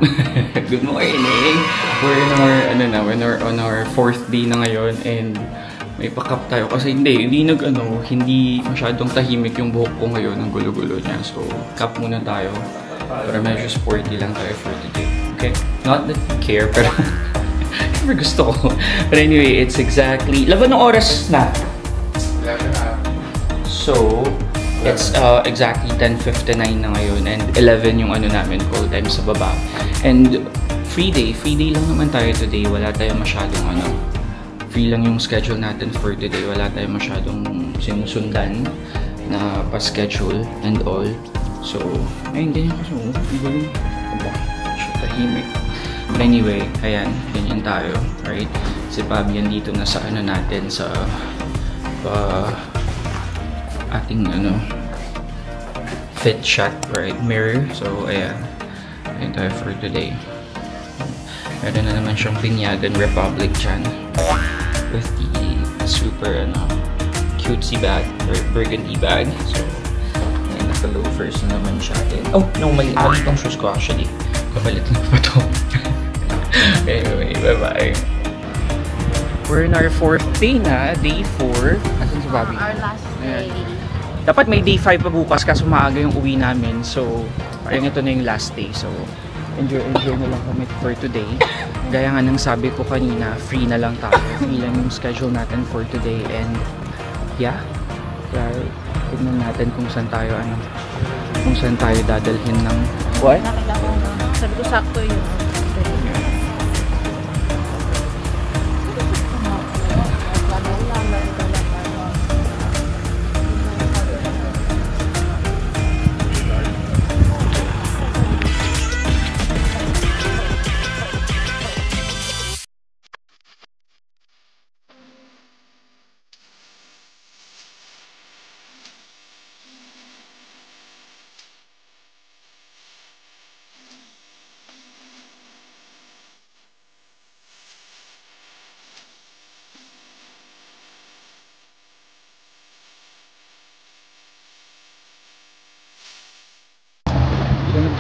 Good morning! We're on our 4th day na ngayon and may pa-cup tayo kasi hindi masyadong tahimik yung buhok ko ngayon, ang gulo-gulo niya. So, cup muna tayo para medyo sporty lang tayo for today. Okay? Not that you care, pero never gusto ko. But anyway, it's exactly 11 oras na. So, it's exactly 10:59 na ngayon and 11 yung namin call time sa baba. And free day lang naman tayo today. Wala tayong masyadong free lang yung schedule natin for today. Wala tayong masyadong sinusundan na pa-schedule and all. So, ayun, ganyan kasi tahimik. But anyway, ayan, ganyan tayo, right? Si Fabian dito na sa natin sa ating fit shot, right? Mirror. So, ayan. Ayan tayo for today. Meron na naman siyang Binyagan Republic dyan. With the super, cutesy bag, or burgundy bag. So, ayan, naka-loafers na naman siya. Oh, no, mali itong shoes ko actually. Kapalit na pa to. Anyway, bye-bye. We're in our 4th day na, day 4. Asan si Bobby? Our last day. Dapat may day 5 pa bukas kaso maaga yung uwi namin. So, parang ito na yung last day. So, enjoy na lang kami for today. Gaya nga ng sabi ko kanina, free na lang tayo. Free lang yung schedule natin for today. And, yeah. Kaya, tignan natin kung saan tayo, dadalhin ng... What? Nakita ko, sabi ko sakto yun.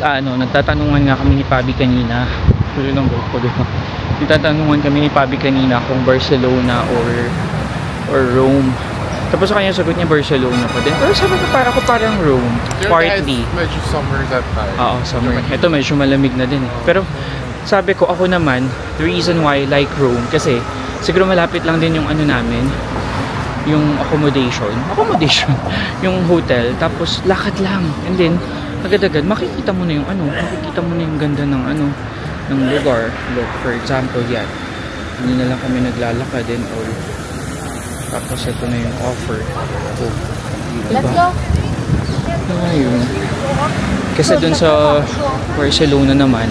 Nagtatanungan nga kami ni Pabi kanina. Nagtatanungan kami ni Pabi kanina kung Barcelona or Rome. Tapos sa kanya sagot niya Barcelona pa din. Pero sabi ko parang Rome. Partly. Medyo summer that time. Oo, summer. Ito medyo malamig na din. Pero sabi ko ako naman, the reason why I like Rome kasi siguro malapit lang din yung namin. Yung accommodation, yung hotel, tapos lakad lang. And then agad-agad makikita mo na yung ganda ng ng lugar. Look, for example, yan. Hindi na lang kami naglalakad and all. Tapos ito na yung offer. So, Let's go! Ayun. Kasi dun sa Barcelona naman,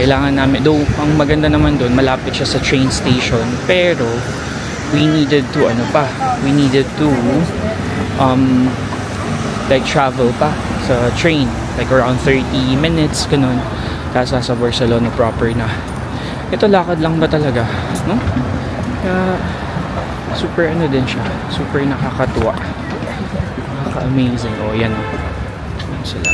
kailangan namin, though ang maganda naman dun, malapit siya sa train station, pero we needed to like travel pa sa train, like around 30 minutes ganun, kasa sa Barcelona proper na. Ito lakad lang ba talaga, no? Kaya super din siya, super nakakatuwa, nakaka-amazing. Oh, yan sila.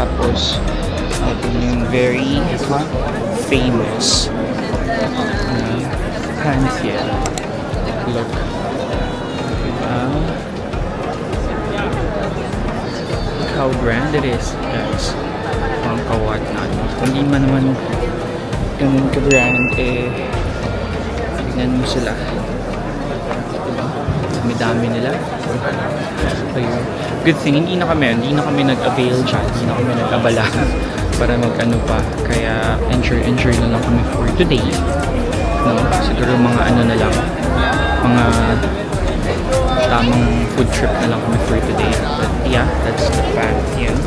Tapos, ito yung very famous Pantheon. Look. how grand it is, guys. Ang ka-whatnot. Kung di man naman ganun ka-grand, eh, tignan mo sila. Diba? Dami-dami nila. So, good thing, hindi na kami nag-avail dyan. Hindi na kami nag-abala para mag-ano pa. Kaya, enjoy na lang kami for today. No? Siguro mga ano na lang, mga tamang food trip na lang kami for today. But yeah, that's the plan. Yan.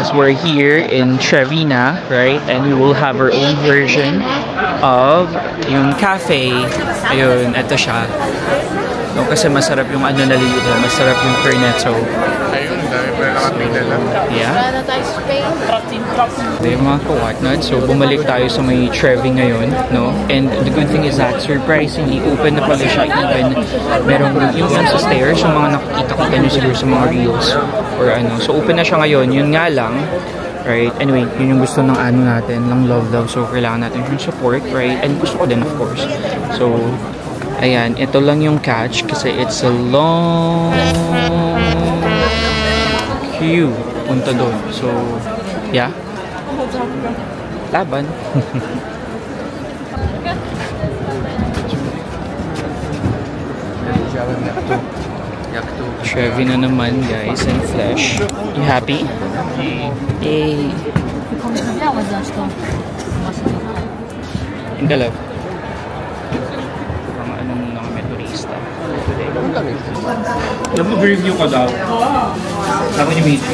We're here in Trevina, right? And we will have our own version of yung cafe. Ayun, eto siya. No, kasi masarap yung ano na dito, masarap yung cornetto. Ayun, dami pa nakapila lang. Yeah. Yung mga ka-whatnot. So, bumalik tayo sa may Trevi ngayon, no? And the good thing is that, surprisingly, open na pala siya. Even, meron yung sa stairs, yung mga nakikita ko nyo siguro sa mga reels or ano. So, open na siya ngayon. Yun nga lang, right? Anyway, yun yung gusto ng ano natin, ng love. So, kailangan natin yung support, right? And gusto ko din, of course. So, ayan, ito lang yung catch kasi it's a long queue punta doon. So, yeah. Laban. Trevi na naman, guys, and flesh. You happy? Yay! In the love. Mga ano muna kami, turista. Alam mo, review ka daw. Ako ni Mitch.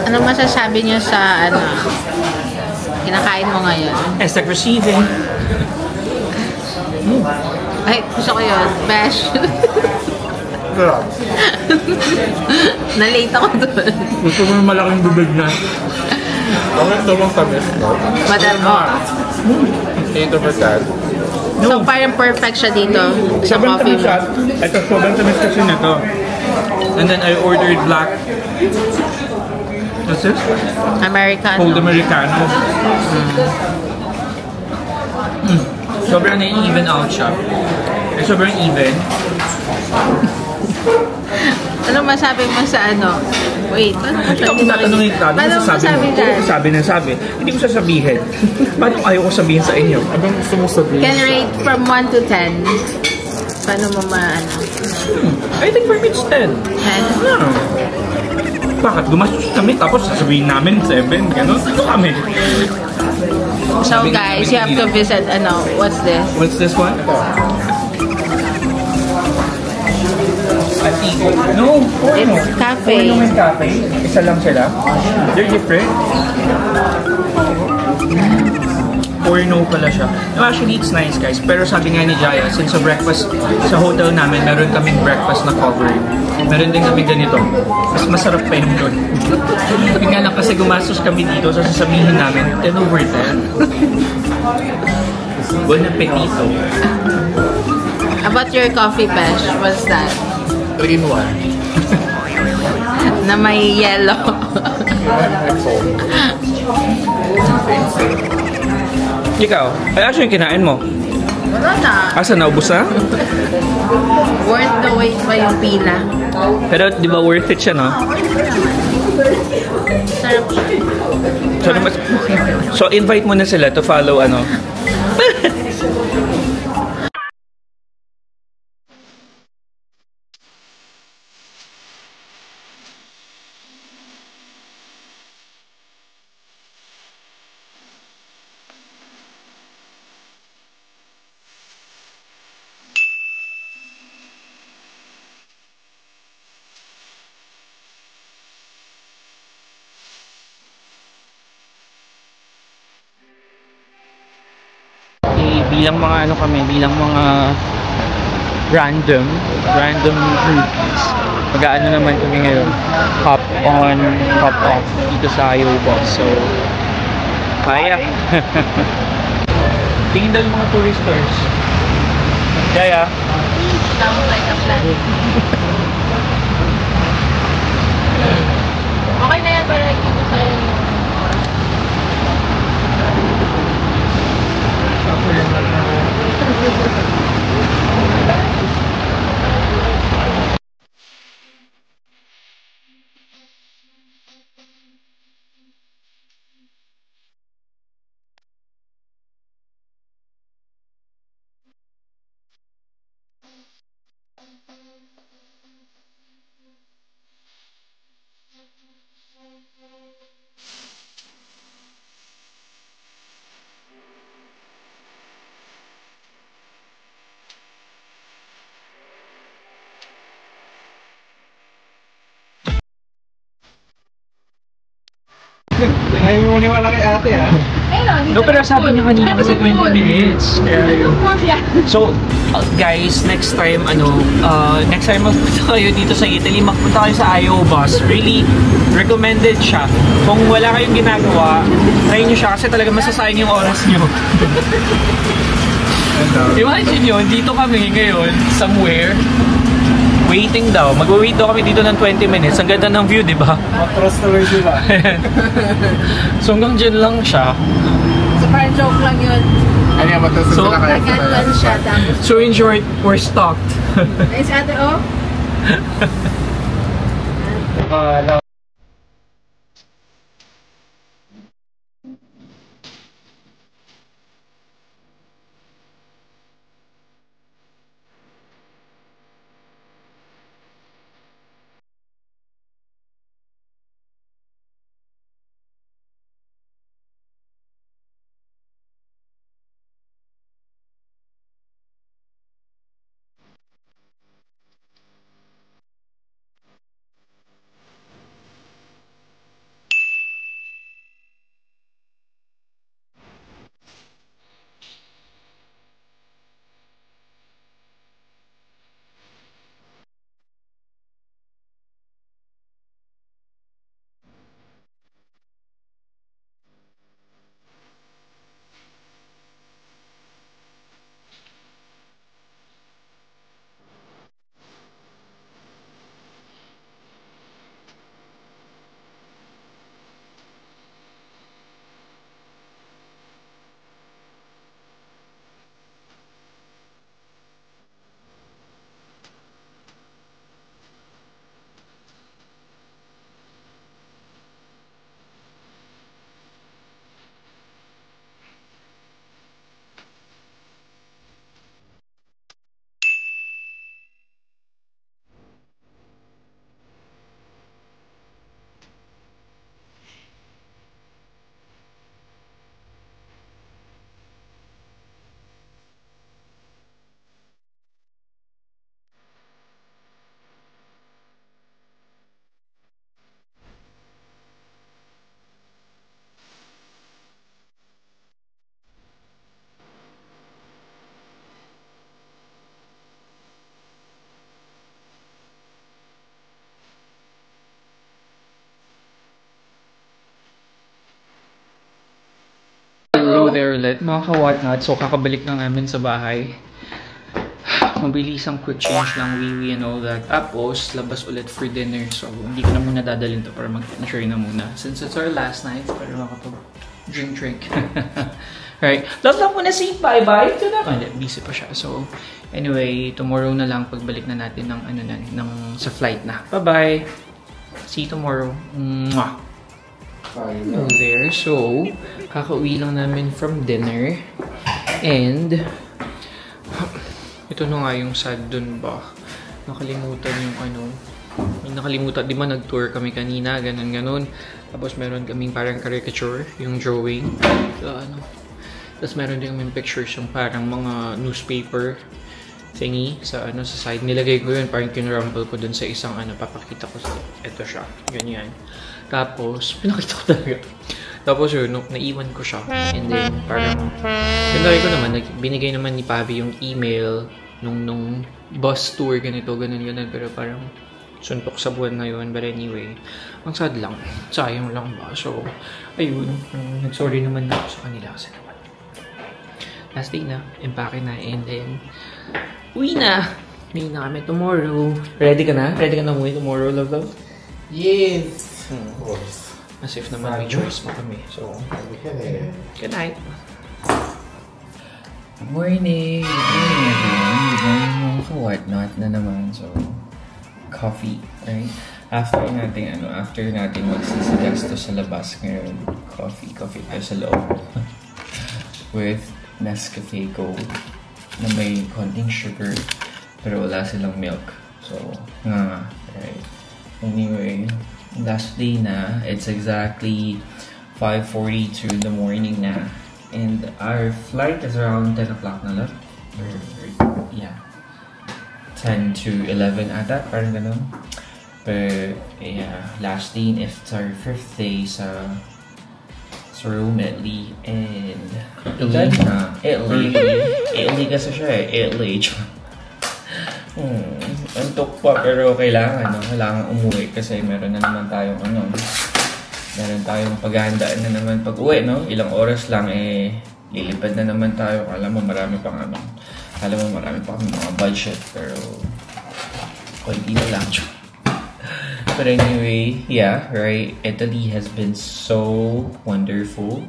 Anong masasabi niyo sa ano kinakain mo ngayon? It's like receiving. Ay, gusto ko yun. Bash. Na-late ako doon. Gusto mo yung malaking bibig na. Bakit tulong tamis? Madam mo. Ito ba sad? So, parang perfect siya dito sa Sobrang coffee tamis mo. siya. Ito, sobrang tamis kasi nito. And then I ordered black. What's this? Americano. Cold Americano. Sobrang na-even out siya. Sobrang even. Ano masabi mo sa ano? Wait, ano mo siya? Ikaw kung tatanungin ka, ano Paano mo masasabi sabi mo? dyan? Kung sabi na sabi, hindi ko sasabihin. Paano ayaw ko sabihin sa inyo? Anong gusto mo sabihin? Can rate from 1 to 10. Paano mo ano? I think for me it's 10. 10? Yeah. Bakit? Gumastos kami tapos sasabihin namin 7. Ganon. Ano kami? So guys, you have to visit, ano, what's this? What's this one? Atiko. No, Porno. It's cafe. Porno and cafe. Isa lang sila. They're different. Porno pala siya. No, actually, it's nice guys. Pero sabi nga ni Jaya, since sa breakfast, sa hotel namin, meron kaming breakfast na covered. Meron din kami ganito. Mas masarap pa yung doon. Yun nga lang kasi gumastos kami dito, so sasabihin namin, 10 over 10. Bon appetito. About your coffee, Pesh, what's that? 3 in 1. Na may yellow. Ikaw, ay actually kinain mo. Wala na. Asa, naubos na? Worth the wait pa yung pila. Pero di ba worth it siya, no? Sarap siya. So invite mo na sila to follow ano. Bilang mga ano kami, bilang mga random groupies. Mag-aano naman kami ngayon, hop on, hop off dito sa Ayobos. So, kaya. Tingin daw yung mga touristers. Kaya. Sounds like a plan. Okay na yan para ikita tayo. Ayaw mo maniwala kay ate, ha? No, pero sabi niya kanina kasi 20 minutes. Kaya yun. So, guys, next time magpunta kayo dito sa Italy, magpunta kayo sa Ayobos. Really recommended siya. Kung wala kayong ginagawa, try nyo siya kasi talaga masasayang yung oras nyo. Imagine yun, dito kami ngayon, somewhere, waiting daw. Mag-wait daw kami dito ng 20 minutes. Ang ganda ng view, di ba? Matros na rin sila. So hanggang dyan lang siya. So parang joke lang yun. Ano yan, matros So, sila kaya. Nag-advance siya. Tapos, So in short, we're stocked. is ate, oh? Hello there ulit, mga ka-whatnot. So, kakabalik na namin sa bahay. Mabilis ang quick change lang, wee and all that. Tapos, labas ulit for dinner. So, hindi ko na muna dadalhin to para mag-enjoy na muna. Since it's our last night, para makapag-drink. Right. Love lang muna say bye-bye to na. Hindi, busy pa siya. So, anyway, tomorrow na lang pagbalik na natin ng, sa flight na. Bye-bye! See you tomorrow. Mwah! Hello there. So, kakauwi lang namin from dinner. And, ito na nga yung sad dun ba? Nakalimutan yung nakalimutan. Di ba nag-tour kami kanina? Ganun. Tapos meron kaming parang caricature, yung drawing. Tapos meron din kaming pictures yung parang mga newspaper thingy sa side. Nilagay ko yun, parang kinurumble ko dun sa isang papakita ko sa ito siya. Ganyan. Tapos, pinakita ko talaga. Tapos yun, naiwan ko siya. And then, parang, pinagay ko naman, binigay naman ni Pabi yung email nung bus tour, ganito, ganun. Pero parang, suntok sa buwan na yun. But anyway, ang sad lang. Sayang lang ba? So, ayun, nag-sorry naman na ako sa kanila kasi naman. Last day na, empake na, and then, uwi na! Uwi na kami tomorrow. Ready ka na? Ready ka na umuwi tomorrow, love? Yes! Of course. As if naman may choice mo kami. So, good night. Good morning! Good morning, everyone. Good morning, mga ka-whatnot na naman. So, coffee, right? After natin magsisigasto sa labas ngayon, coffee tayo sa loob. With Nescafe Gold na may konting sugar pero wala silang milk. So, right? Anyway, last day na. It's exactly 5:42 in the morning na. And our flight is around 10 o'clock na lang. Yeah. 10 to 11 ata, parang ganun. But, yeah, last day, if it's our 5th day sa room, Italy, and Italy kasi siya Italy. Antok pa, pero kailangan umuwi kasi meron na naman tayong meron tayong paghahandaan na naman pag uwi, no? Ilang oras lang, lilipad na naman tayo. Alam mo, marami pang mga budget, pero konti na lang. But anyway, yeah, right? Italy has been so wonderful.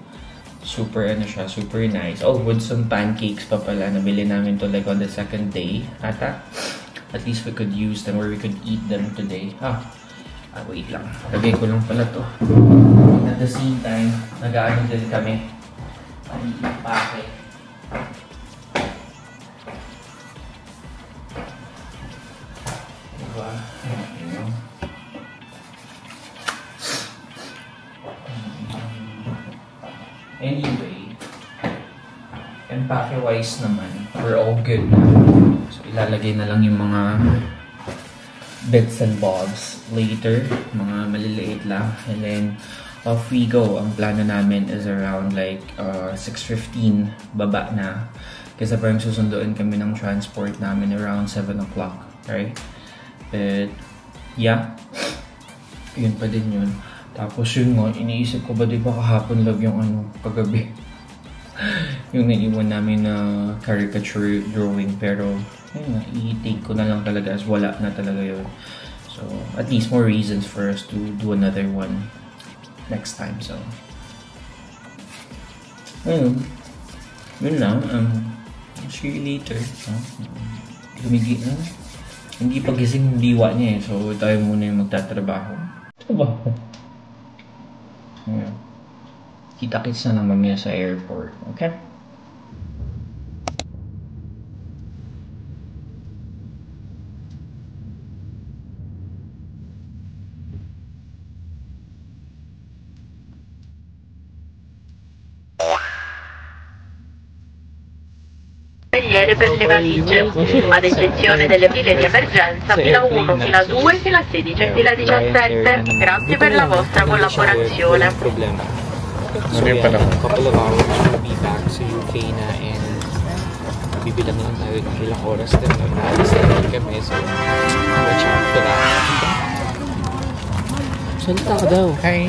Super super nice. Oh, with some pancakes pa pala. Nabili namin to like on the 2nd day. Ata. At least we could use them or we could eat them today. Wait lang. Lagay ko lang pala to. At the same time, nag-aano din kami. Pake. Diba? Anyway, empake-wise naman, we're all good na. So, ilalagay na lang yung mga bits and bobs later, mga maliliit lang. And then, off we go. Ang plano namin is around like 6:15, baba na. Kasi parang susunduin kami ng transport namin around 7 o'clock, right? But, yeah, yun pa din yun. Tapos yun nga, iniisip ko ba diba kahapon love yung kagabi? Yung naiwan namin na caricature drawing, pero ayun nga, i-take ko na lang talaga as wala na talaga yun. So, at least more reasons for us to do another one next time, so. Ayun. Yun lang, see you later. Lumigi na. Hindi pagising diwa niya so tayo muna yung magtatrabaho. Diba? Yeah. Kita-kits na lang mamaya sa airport, okay? Per le valigie, ad eccezione delle file di emergenza, fila 1, fila 2, fila 16, fila 17. Grazie per la vostra collaborazione. Problema. So yeah, a couple of hours we'll be back sa UK na, and bibilang lang tayo ng ilang oras din. Naalis na rin kami, so watch out for that. Salita ka daw. Hi.